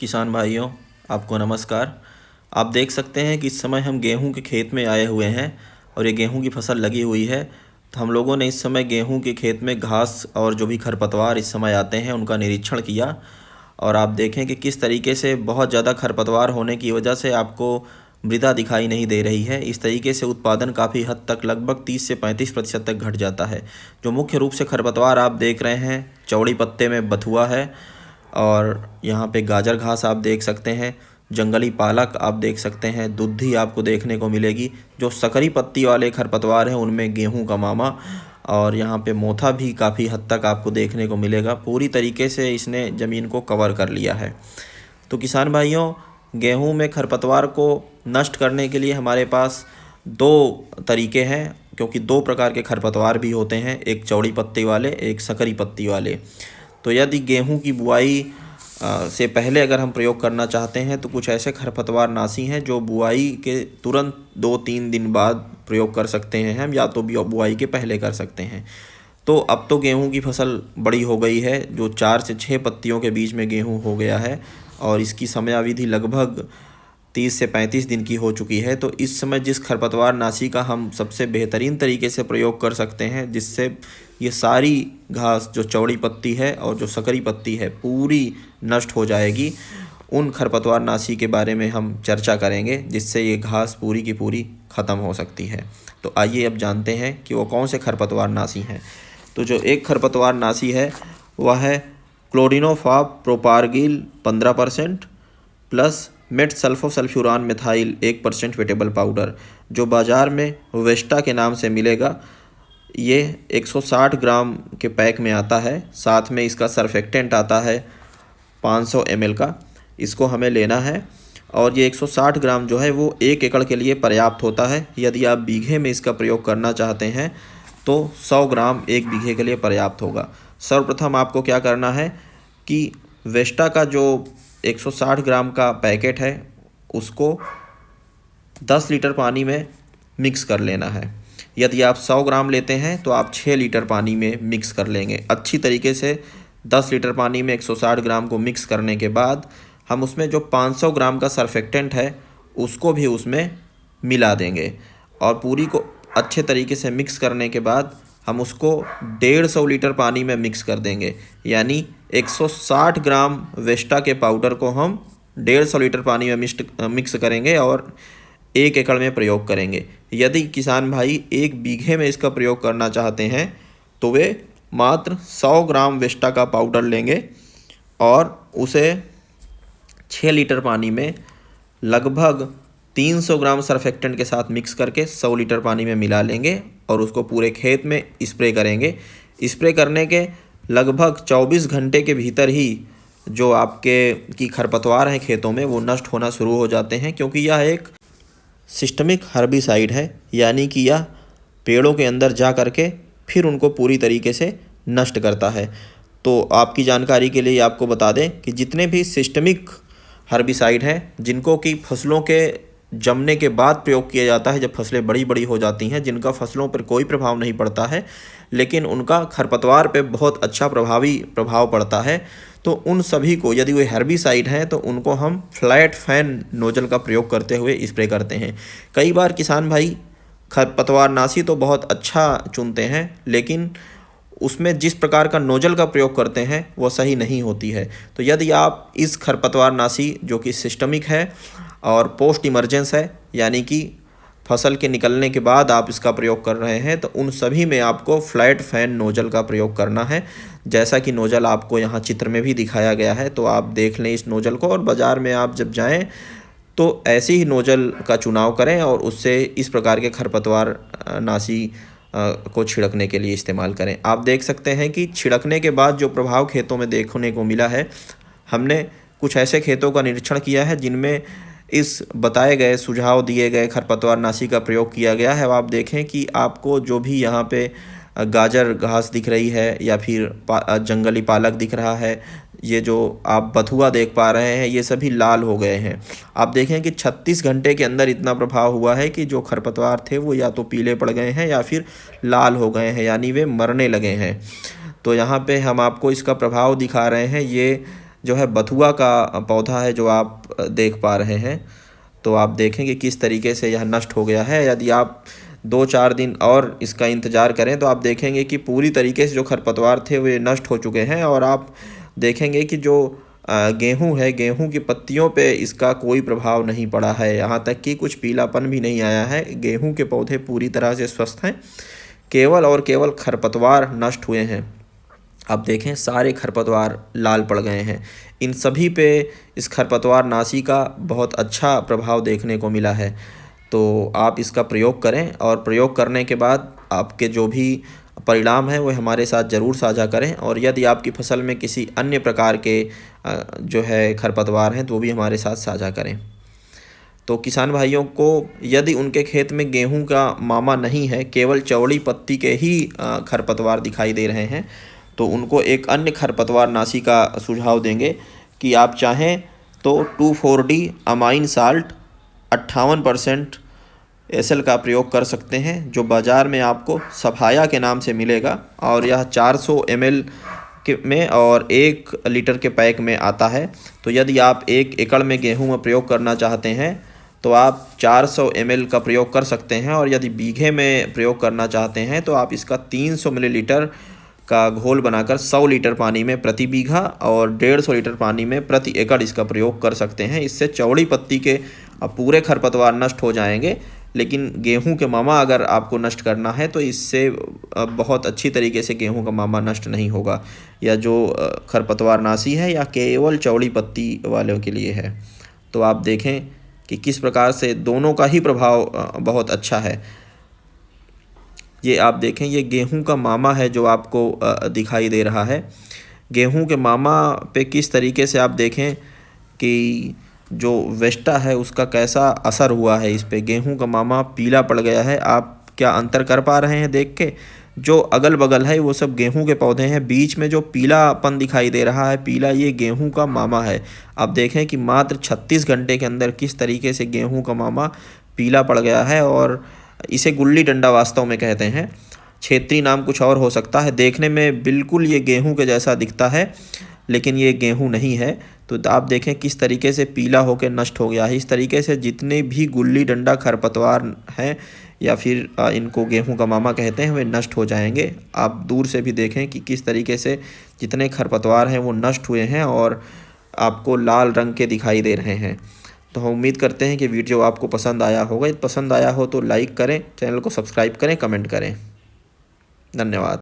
किसान भाइयों, आपको नमस्कार। आप देख सकते हैं कि इस समय हम गेहूं के खेत में आए हुए हैं और ये गेहूं की फसल लगी हुई है। तो हम लोगों ने इस समय गेहूं के खेत में घास और जो भी खरपतवार इस समय आते हैं उनका निरीक्षण किया। और आप देखें कि किस तरीके से बहुत ज़्यादा खरपतवार होने की वजह से आपको मृदा दिखाई नहीं दे रही है। इस तरीके से उत्पादन काफ़ी हद तक लगभग 30 से 35% तक घट जाता है। जो मुख्य रूप से खरपतवार आप देख रहे हैं, चौड़ी पत्ते में बथुआ है और यहाँ पे गाजर घास आप देख सकते हैं, जंगली पालक आप देख सकते हैं, दुधी आपको देखने को मिलेगी। जो सकरी पत्ती वाले खरपतवार हैं उनमें गेहूं का मामा और यहाँ पे मोथा भी काफ़ी हद तक आपको देखने को मिलेगा। पूरी तरीके से इसने ज़मीन को कवर कर लिया है। तो किसान भाइयों, गेहूं में खरपतवार को नष्ट करने के लिए हमारे पास दो तरीके हैं, क्योंकि दो प्रकार के खरपतवार भी होते हैं, एक चौड़ी पत्ती वाले, एक सकरी पत्ती वाले। तो यदि गेहूं की बुआई से पहले अगर हम प्रयोग करना चाहते हैं तो कुछ ऐसे खरपतवार नाशी हैं जो बुआई के तुरंत 2-3 दिन बाद प्रयोग कर सकते हैं हम, या तो बुआई के पहले कर सकते हैं। तो अब तो गेहूं की फसल बड़ी हो गई है, जो 4 से 6 पत्तियों के बीच में गेहूं हो गया है और इसकी समयावधि लगभग 30 से 35 दिन की हो चुकी है। तो इस समय जिस खरपतवार नाशी का हम सबसे बेहतरीन तरीके से प्रयोग कर सकते हैं, जिससे ये सारी घास जो चौड़ी पत्ती है और जो सकरी पत्ती है पूरी नष्ट हो जाएगी, उन खरपतवार नाशी के बारे में हम चर्चा करेंगे, जिससे ये घास पूरी की पूरी ख़त्म हो सकती है। तो आइए अब जानते हैं कि वो कौन से खरपतवार नाशी हैं। तो जो एक खरपतवार नाशी है वह है clodinafop propargyl 15% plus met sulfosulfuron methyl 1% wettable powder, जो बाज़ार में वेस्टा के नाम से मिलेगा। ये 160 ग्राम के पैक में आता है, साथ में इसका सर्फेक्टेंट आता है 500 ml का। इसको हमें लेना है और ये 160 ग्राम जो है वो 1 एकड़ के लिए पर्याप्त होता है। यदि आप बीघे में इसका प्रयोग करना चाहते हैं तो 100 ग्राम 1 बीघे के लिए पर्याप्त होगा। सर्वप्रथम आपको क्या करना है कि वेस्टा का जो 160 ग्राम का पैकेट है उसको 10 लीटर पानी में मिक्स कर लेना है। यदि आप 100 ग्राम लेते हैं तो आप 6 लीटर पानी में मिक्स कर लेंगे। अच्छी तरीके से 10 लीटर पानी में 160 ग्राम को मिक्स करने के बाद हम उसमें जो 500 ग्राम का सर्फेक्टेंट है उसको भी उसमें मिला देंगे और पूरी को अच्छे तरीके से मिक्स करने के बाद हम उसको 150 लीटर पानी में मिक्स कर देंगे। यानी 160 ग्राम वेस्टा के पाउडर को हम 150 लीटर पानी में मिक्स करेंगे और 1 एकड़ में प्रयोग करेंगे। यदि किसान भाई 1 बीघे में इसका प्रयोग करना चाहते हैं तो वे मात्र 100 ग्राम वेस्टा का पाउडर लेंगे और उसे 6 लीटर पानी में लगभग 300 ग्राम सर्फेक्टेंट के साथ मिक्स करके 100 लीटर पानी में मिला लेंगे और उसको पूरे खेत में स्प्रे करेंगे। स्प्रे करने के लगभग 24 घंटे के भीतर ही जो आपके की खरपतवार हैं खेतों में वो नष्ट होना शुरू हो जाते हैं, क्योंकि यह एक सिस्टमिक हर्बिसाइड है, यानी कि यह पेड़ों के अंदर जा करके फिर उनको पूरी तरीके से नष्ट करता है। तो आपकी जानकारी के लिए आपको बता दें कि जितने भी सिस्टमिक हर्बिसाइड हैं जिनको कि फसलों के जमने के बाद प्रयोग किया जाता है, जब फसलें बड़ी बड़ी हो जाती हैं, जिनका फसलों पर कोई प्रभाव नहीं पड़ता है लेकिन उनका खरपतवार पे बहुत अच्छा प्रभावी प्रभाव पड़ता है, तो उन सभी को, यदि वे हर्बिसाइड हैं तो उनको हम फ्लैट फैन नोजल का प्रयोग करते हुए स्प्रे करते हैं। कई बार किसान भाई खरपतवार नाशी तो बहुत अच्छा चुनते हैं लेकिन उसमें जिस प्रकार का नोजल का प्रयोग करते हैं वो सही नहीं होती है। तो यदि आप इस खरपतवार नाशी जो कि सिस्टमिक है और पोस्ट इमरजेंस है, यानी कि फसल के निकलने के बाद आप इसका प्रयोग कर रहे हैं, तो उन सभी में आपको फ्लैट फैन नोजल का प्रयोग करना है। जैसा कि नोजल आपको यहाँ चित्र में भी दिखाया गया है, तो आप देख लें इस नोजल को और बाज़ार में आप जब जाएं तो ऐसी ही नोजल का चुनाव करें और उससे इस प्रकार के खरपतवार नाशी को छिड़कने के लिए इस्तेमाल करें। आप देख सकते हैं कि छिड़कने के बाद जो प्रभाव खेतों में देखने को मिला है, हमने कुछ ऐसे खेतों का निरीक्षण किया है जिनमें इस बताए गए सुझाव दिए गए खरपतवार नाशी का प्रयोग किया गया है। अब आप देखें कि आपको जो भी यहाँ पे गाजर घास दिख रही है या फिर जंगली पालक दिख रहा है, ये जो आप बथुआ देख पा रहे हैं, ये सभी लाल हो गए हैं। आप देखें कि 36 घंटे के अंदर इतना प्रभाव हुआ है कि जो खरपतवार थे वो या तो पीले पड़ गए हैं या फिर लाल हो गए हैं, यानी वे मरने लगे हैं। तो यहाँ पे हम आपको इसका प्रभाव दिखा रहे हैं। ये जो है बथुआ का पौधा है जो आप देख पा रहे हैं। तो आप देखें कि किस तरीके से यह नष्ट हो गया है। यदि आप 2-4 दिन और इसका इंतज़ार करें तो आप देखेंगे कि पूरी तरीके से जो खरपतवार थे वे नष्ट हो चुके हैं। और आप देखेंगे कि जो गेहूँ है, गेहूँ की पत्तियों पे इसका कोई प्रभाव नहीं पड़ा है, यहाँ तक कि कुछ पीलापन भी नहीं आया है। गेहूँ के पौधे पूरी तरह से स्वस्थ हैं, केवल और केवल खरपतवार नष्ट हुए हैं। आप देखें सारे खरपतवार लाल पड़ गए हैं। इन सभी पे इस खरपतवार नाशी का बहुत अच्छा प्रभाव देखने को मिला है। तो आप इसका प्रयोग करें और प्रयोग करने के बाद आपके जो भी परिणाम हैं वो हमारे साथ ज़रूर साझा करें। और यदि आपकी फसल में किसी अन्य प्रकार के जो है खरपतवार हैं तो वो भी हमारे साथ साझा करें। तो किसान भाइयों को यदि उनके खेत में गेहूं का मामा नहीं है, केवल चौड़ी पत्ती के ही खरपतवार दिखाई दे रहे हैं, तो उनको एक अन्य खरपतवार नाशी का सुझाव देंगे कि आप चाहें तो 2,4-D अमाइन साल्ट 58% SL का प्रयोग कर सकते हैं, जो बाज़ार में आपको सफाया के नाम से मिलेगा। और यह 400 ml के में और 1 लीटर के पैक में आता है। तो यदि आप 1 एकड़ में गेहूं में प्रयोग करना चाहते हैं तो आप 400 ml का प्रयोग कर सकते हैं। और यदि बीघे में प्रयोग करना चाहते हैं तो आप इसका 300 मिलीलीटर का घोल बनाकर 100 लीटर पानी में प्रति बीघा और 150 लीटर पानी में प्रति एकड़ इसका प्रयोग कर सकते हैं। इससे चौड़ी पत्ती के पूरे खरपतवार नष्ट हो जाएंगे। लेकिन गेहूं के मामा अगर आपको नष्ट करना है तो इससे बहुत अच्छी तरीके से गेहूं का मामा नष्ट नहीं होगा। या जो खरपतवार नाशी है या केवल चौड़ी पत्ती वालों के लिए है। तो आप देखें कि किस प्रकार से दोनों का ही प्रभाव बहुत अच्छा है। ये आप देखें, ये गेहूं का मामा है जो आपको दिखाई दे रहा है। गेहूं के मामा पे किस तरीके से आप देखें कि जो वेस्टा है उसका कैसा असर हुआ है इस पे। गेहूं का मामा पीला पड़ गया है। आप क्या अंतर कर पा रहे हैं देख के? जो अगल बगल है वो सब गेहूं के पौधे हैं, बीच में जो पीलापन दिखाई दे रहा है पीला, ये गेहूं का मामा है। आप देखें कि मात्र 36 घंटे के अंदर किस तरीके से गेहूं का मामा पीला पड़ गया है। और इसे गुल्ली डंडा वास्तव में कहते हैं, क्षेत्रीय नाम कुछ और हो सकता है। देखने में बिल्कुल ये गेहूं के जैसा दिखता है लेकिन ये गेहूं नहीं है। तो आप देखें किस तरीके से पीला होकर नष्ट हो गया है। इस तरीके से जितने भी गुल्ली डंडा खरपतवार हैं या फिर इनको गेहूं का मामा कहते हैं वे नष्ट हो जाएंगे। आप दूर से भी देखें कि किस तरीके से जितने खरपतवार हैं वो नष्ट हुए हैं और आपको लाल रंग के दिखाई दे रहे हैं। तो हम उम्मीद करते हैं कि वीडियो आपको पसंद आया होगा। यदि पसंद आया हो तो लाइक करें, चैनल को सब्सक्राइब करें, कमेंट करें। धन्यवाद।